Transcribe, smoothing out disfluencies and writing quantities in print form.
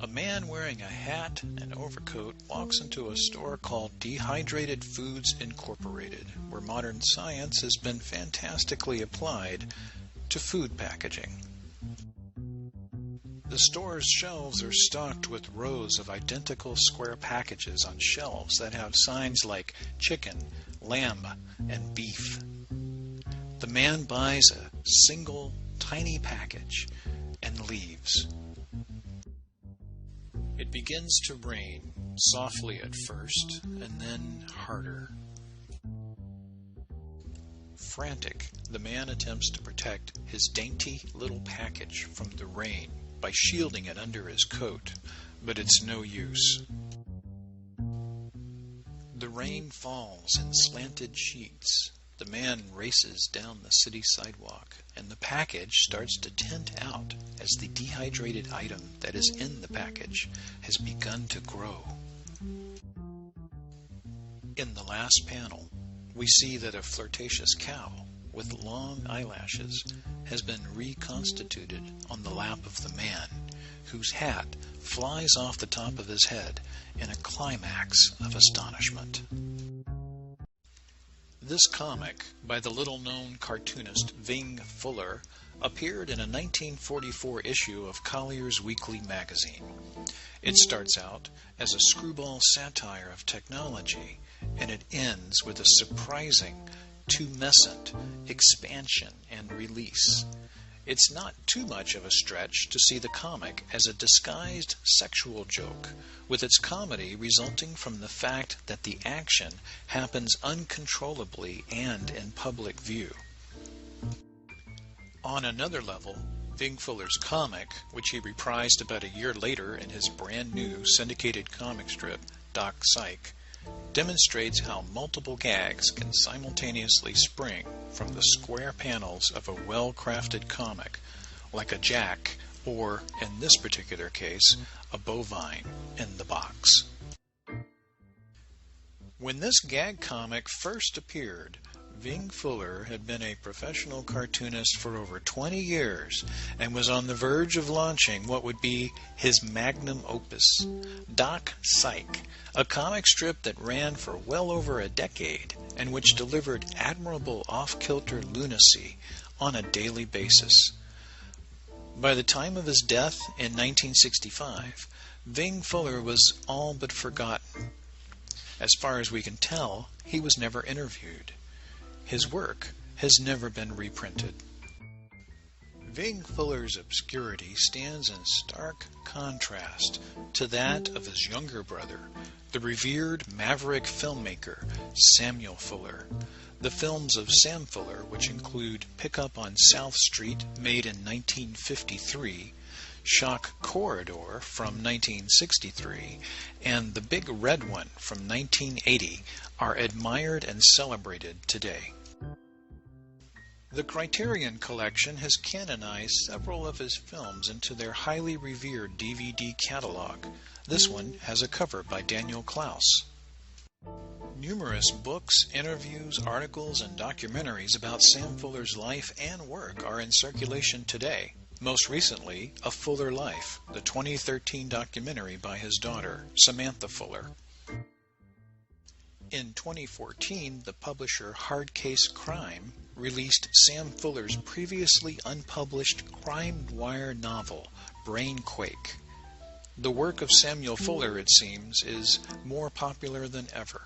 A man wearing a hat and overcoat walks into a store called Dehydrated Foods Incorporated, where modern science has been fantastically applied to food packaging. The store's shelves are stocked with rows of identical square packages on shelves that have signs like chicken, lamb, and beef. The man buys a single tiny package and leaves. It begins to rain, softly at first, and then harder. Frantic, the man attempts to protect his dainty little package from the rain by shielding it under his coat, but it's no use. The rain falls in slanted sheets. The man races down the city sidewalk, and the package starts to tint out as the dehydrated item that is in the package has begun to grow. In the last panel, we see that a flirtatious cow with long eyelashes has been reconstituted on the lap of the man, whose hat flies off the top of his head in a climax of astonishment. This comic, by the little-known cartoonist Ving appeared in a 1944 issue of Collier's Weekly magazine. It starts out as a screwball satire of technology, and it ends with a surprising, tumescent expansion and release. It's not too much of a stretch to see the comic as a disguised sexual joke, with its comedy resulting from the fact that the action happens uncontrollably and in public view. On another level, Ving Fuller's comic, which he reprised about a year later in his brand new syndicated comic strip, Doc Syked, demonstrates how multiple gags can simultaneously spring from the square panels of a well-crafted comic, like a jack, or, in this particular case, a bovine in the box. When this gag comic first appeared, Ving Fuller had been a professional cartoonist for over 20 years and was on the verge of launching what would be his magnum opus, Doc Syked, a comic strip that ran for well over a decade and which delivered admirable off-kilter lunacy on a daily basis. By the time of his death in 1965, Ving Fuller was all but forgotten. As far as we can tell, he was never interviewed. His work has never been reprinted. Ving Fuller's obscurity stands in stark contrast to that of his younger brother, the revered maverick filmmaker Samuel Fuller. The films of Sam Fuller, which include Pickup on South Street, made in 1953, Shock Corridor from 1963, and The Big Red One from 1980, are admired and celebrated today. The Criterion Collection has canonized several of his films into their highly revered DVD catalog. This one has a cover by Daniel Klaus. Numerous books, interviews, articles, and documentaries about Sam Fuller's life and work are in circulation today. Most recently, A Fuller Life, the 2013 documentary by his daughter, Samantha Fuller. In 2014, the publisher Hard Case Crime released Sam Fuller's previously unpublished crime noir novel, Brainquake. The work of Samuel Fuller, it seems, is more popular than ever.